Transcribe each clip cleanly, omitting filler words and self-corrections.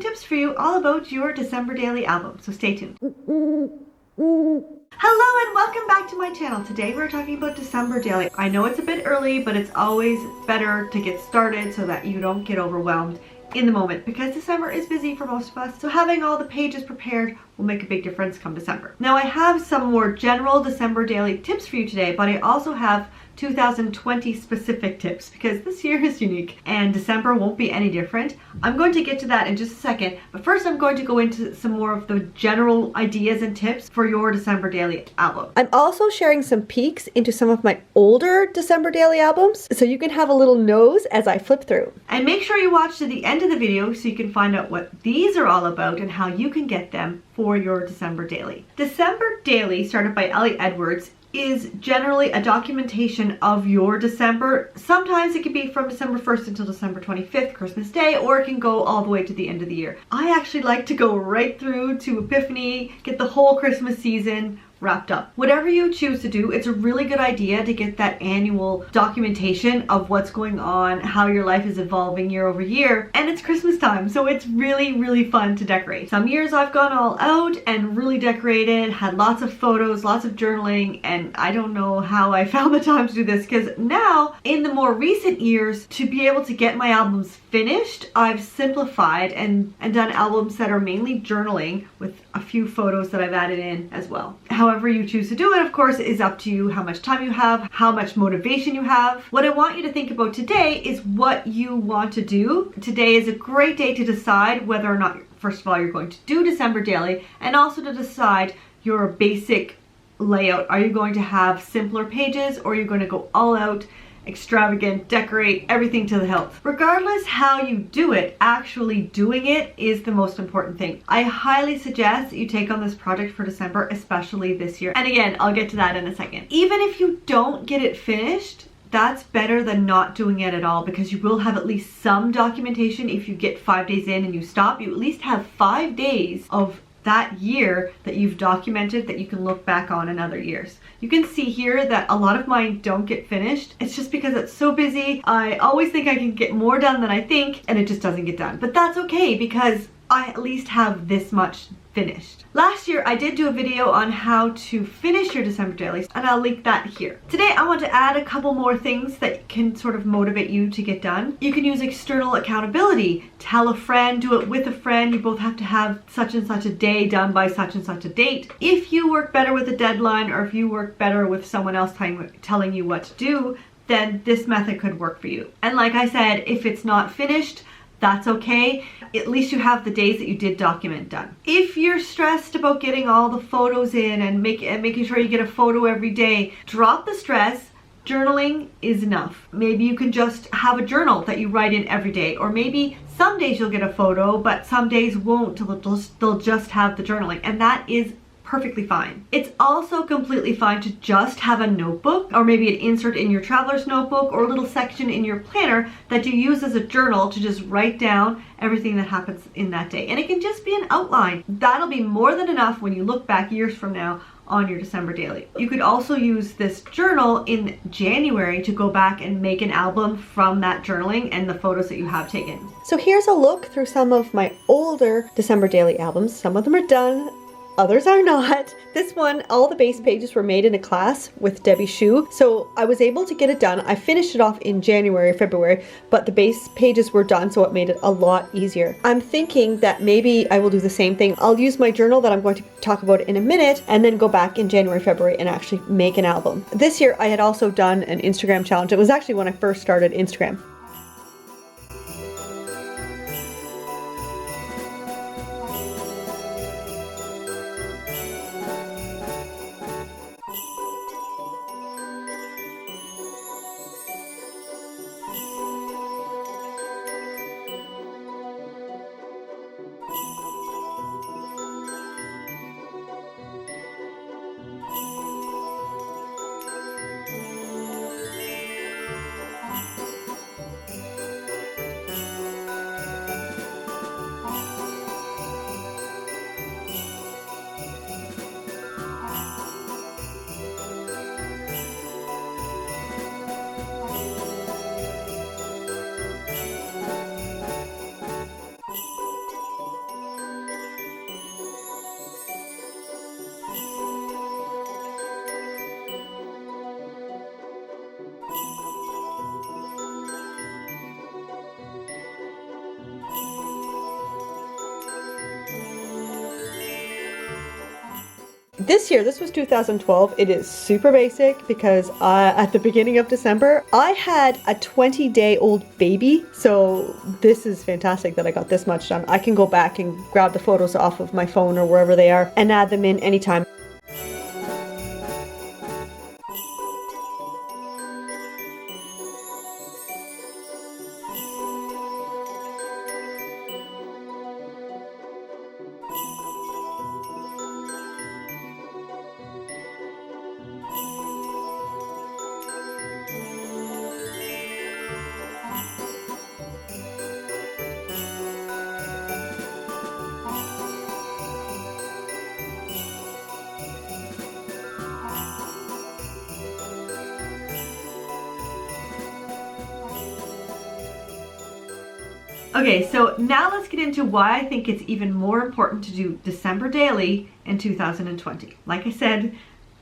tips for you all about your December daily album, so stay tuned. Hello and welcome back to my channel. Today we're talking about December daily. I know it's a bit early, but it's always better to get started so that you don't get overwhelmed in the moment, because December is busy for most of us, so having all the pages prepared will make a big difference come December. Now I have some more general December daily tips for you today, but I also have 2020 specific tips because this year is unique and December won't be any different. I'm going to get to that in just a second, but first I'm going to go into some more of the general ideas and tips for your December daily album. I'm also sharing some peeks into some of my older December daily albums, so you can have a little nose as I flip through. And make sure you watch to the end of the video so you can find out what these are all about and how you can get them for your December daily. December daily, started by Ellie Edwards, is generally a documentation of your December. Sometimes it can be from December 1st until December 25th, Christmas Day, or it can go all the way to the end of the year. I actually like to go right through to Epiphany, get the whole Christmas season wrapped up. Whatever you choose to do, it's a really good idea to get that annual documentation of what's going on, how your life is evolving year over year, and it's Christmas time, so it's really fun to decorate. Some years I've gone all out and really decorated, had lots of photos, lots of journaling, and I don't know how I found the time to do this, because now in the more recent years, to be able to get my albums finished, I've simplified and done albums that are mainly journaling with a few photos that I've added in as well. However you choose to do it, of course, is up to you, how much time you have, how much motivation you have. What I want you to think about today is what you want to do. Today is a great day to decide whether or not, first of all, you're going to do December daily, and also to decide your basic layout. Are you going to have simpler pages, or are you going to go all out, extravagant, decorate everything to the hilt? Regardless how you do it, actually doing it is the most important thing. I highly suggest that you take on this project for December, especially this year. And again, I'll get to that in a second. Even if you don't get it finished, that's better than not doing it at all, because you will have at least some documentation. If you get 5 days in and you stop, you at least have 5 days of that year that you've documented that you can look back on in other years. You can see here that a lot of mine don't get finished. It's just because it's so busy. I always think I can get more done than I think, and it just doesn't get done. But that's okay, because I at least have this much finished. Last year I did do a video on how to finish your December dailies, and I'll link that here. Today I want to add a couple more things that can sort of motivate you to get done. You can use external accountability. Tell a friend, do it with a friend. You both have to have such and such a day done by such and such a date. If you work better with a deadline, or if you work better with someone else telling you what to do, then this method could work for you. And like I said, if it's not finished, that's okay. At least you have the days that you did document done. If you're stressed about getting all the photos in and making sure you get a photo every day, drop the stress. Journaling is enough. Maybe you can just have a journal that you write in every day, or maybe some days you'll get a photo, but some days won't. They'll just have the journaling, and that is perfectly fine. It's also completely fine to just have a notebook, or maybe an insert in your traveler's notebook, or a little section in your planner that you use as a journal to just write down everything that happens in that day. And it can just be an outline. That'll be more than enough when you look back years from now on your December daily. You could also use this journal in January to go back and make an album from that journaling and the photos that you have taken. So here's a look through some of my older December daily albums. Some of them are done, others are not. This one, all the base pages were made in a class with Debbie Shue, so I was able to get it done. I finished it off in January, February, but the base pages were done, so it made it a lot easier. I'm thinking that maybe I will do the same thing. I'll use my journal that I'm going to talk about in a minute, and then go back in January, February, and actually make an album. This year, I had also done an Instagram challenge. It was actually when I first started Instagram. This year, this was 2012, it is super basic because at the beginning of December, I had a 20-day-old baby, so this is fantastic that I got this much done. I can go back and grab the photos off of my phone or wherever they are and add them in anytime. Okay, so now let's get into why I think it's even more important to do December daily in 2020. Like I said,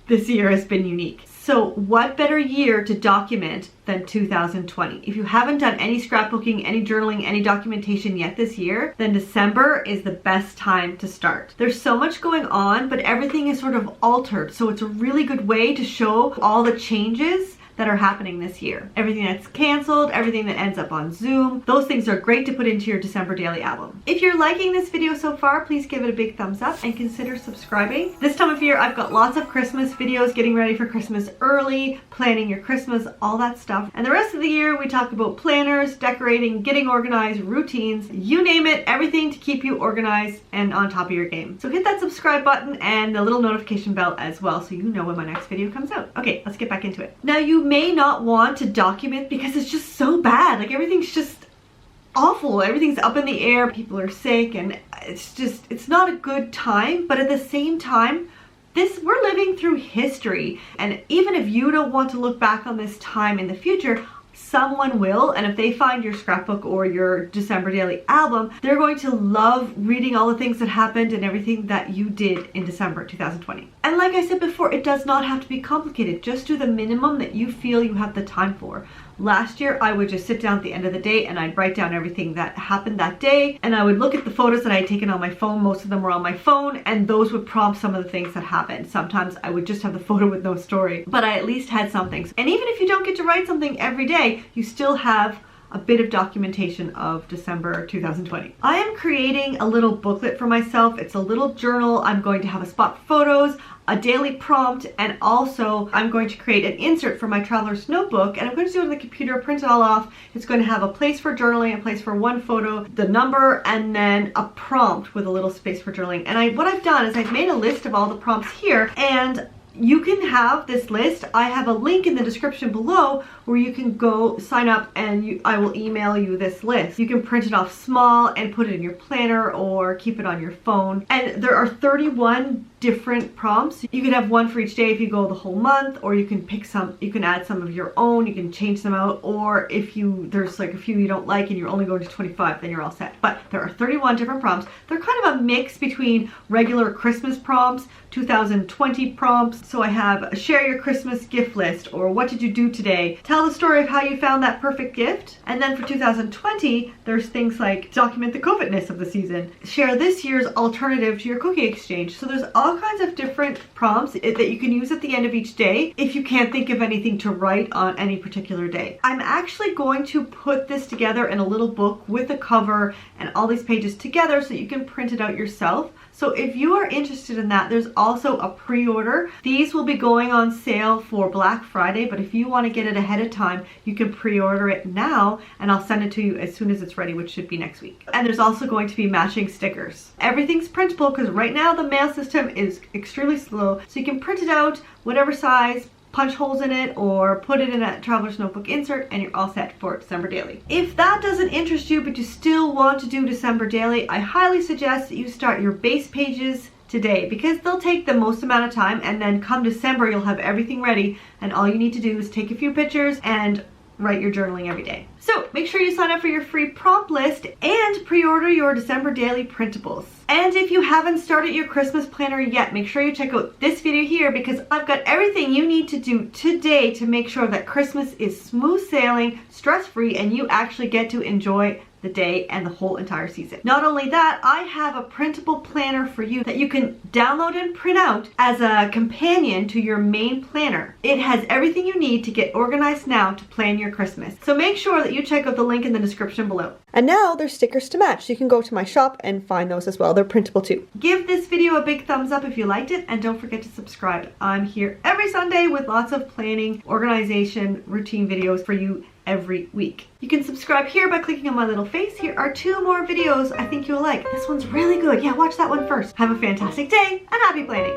this year has been unique. So what better year to document than 2020? If you haven't done any scrapbooking, any journaling, any documentation yet this year, then December is the best time to start. There's so much going on, but everything is sort of altered. So it's a really good way to show all the changes that are happening this year. Everything that's canceled, everything that ends up on Zoom, those things are great to put into your December daily album. If you're liking this video so far, please give it a big thumbs up and consider subscribing. This time of year, I've got lots of Christmas videos, getting ready for Christmas early, planning your Christmas, all that stuff. And the rest of the year, we talk about planners, decorating, getting organized, routines, you name it, everything to keep you organized and on top of your game. So hit that subscribe button and the little notification bell as well so you know when my next video comes out. Okay, let's get back into it. Now, you may not want to document because it's just so bad. Like, everything's just awful. Everything's up in the air. People are sick and it's not a good time. But at the same time, we're living through history. And even if you don't want to look back on this time in the future, someone will, and if they find your scrapbook or your December daily album, they're going to love reading all the things that happened and everything that you did in December 2020. And like I said before, it does not have to be complicated. Just do the minimum that you feel you have the time for. Last year, I would just sit down at the end of the day and I'd write down everything that happened that day, and I would look at the photos that I had taken on my phone. Most of them were on my phone, and those would prompt some of the things that happened. Sometimes I would just have the photo with no story, but I at least had some things. And even if you don't get to write something every day, you still have a bit of documentation of December 2020. I am creating a little booklet for myself. It's a little journal. I'm going to have a spot for photos, a daily prompt, and also I'm going to create an insert for my traveler's notebook, and I'm going to do it on the computer, print it all off. It's going to have a place for journaling, a place for one photo, the number, and then a prompt with a little space for journaling. And what I've done is I've made a list of all the prompts here, and you can have this list. I have a link in the description below where you can go sign up, and I will email you this list. You can print it off small and put it in your planner or keep it on your phone. And there are 31 different prompts. You can have one for each day if you go the whole month, or you can pick some, you can add some of your own, you can change them out, or if there's like a few you don't like and you're only going to 25, then you're all set. But there are 31 different prompts. They're kind of a mix between regular Christmas prompts, 2020 prompts. So I have share your Christmas gift list, or what did you do today? Tell the story of how you found that perfect gift. And then for 2020, there's things like document the COVIDness of the season. Share this year's alternative to your cookie exchange. So there's all kinds of different prompts that you can use at the end of each day if you can't think of anything to write on any particular day. I'm actually going to put this together in a little book with a cover and all these pages together so you can print it out yourself. So if you are interested in that, there's also a pre-order. These will be going on sale for Black Friday, but if you want to get it ahead of time, you can pre-order it now and I'll send it to you as soon as it's ready, which should be next week. And there's also going to be matching stickers. Everything's printable because right now the mail system is extremely slow, so you can print it out whatever size, punch holes in it, or put it in a traveler's notebook insert, and you're all set for December daily. If that doesn't interest you but you still want to do December daily, I highly suggest that you start your base pages today because they'll take the most amount of time, and then come December you'll have everything ready and all you need to do is take a few pictures and write your journaling every day. So make sure you sign up for your free prompt list and pre-order your December daily printables. And if you haven't started your Christmas planner yet, make sure you check out this video here because I've got everything you need to do today to make sure that Christmas is smooth sailing, stress-free, and you actually get to enjoy the day, and the whole entire season. Not only that, I have a printable planner for you that you can download and print out as a companion to your main planner. It has everything you need to get organized now to plan your Christmas. So make sure that you check out the link in the description below. And now there's stickers to match, so you can go to my shop and find those as well. They're printable too. Give this video a big thumbs up if you liked it, and don't forget to subscribe. I'm here every Sunday with lots of planning, organization, routine videos for you every week. You can subscribe here by clicking on my little face. Here are 2 more videos I think you'll like. This one's really good. Yeah, watch that one first. Have a fantastic day and happy planning.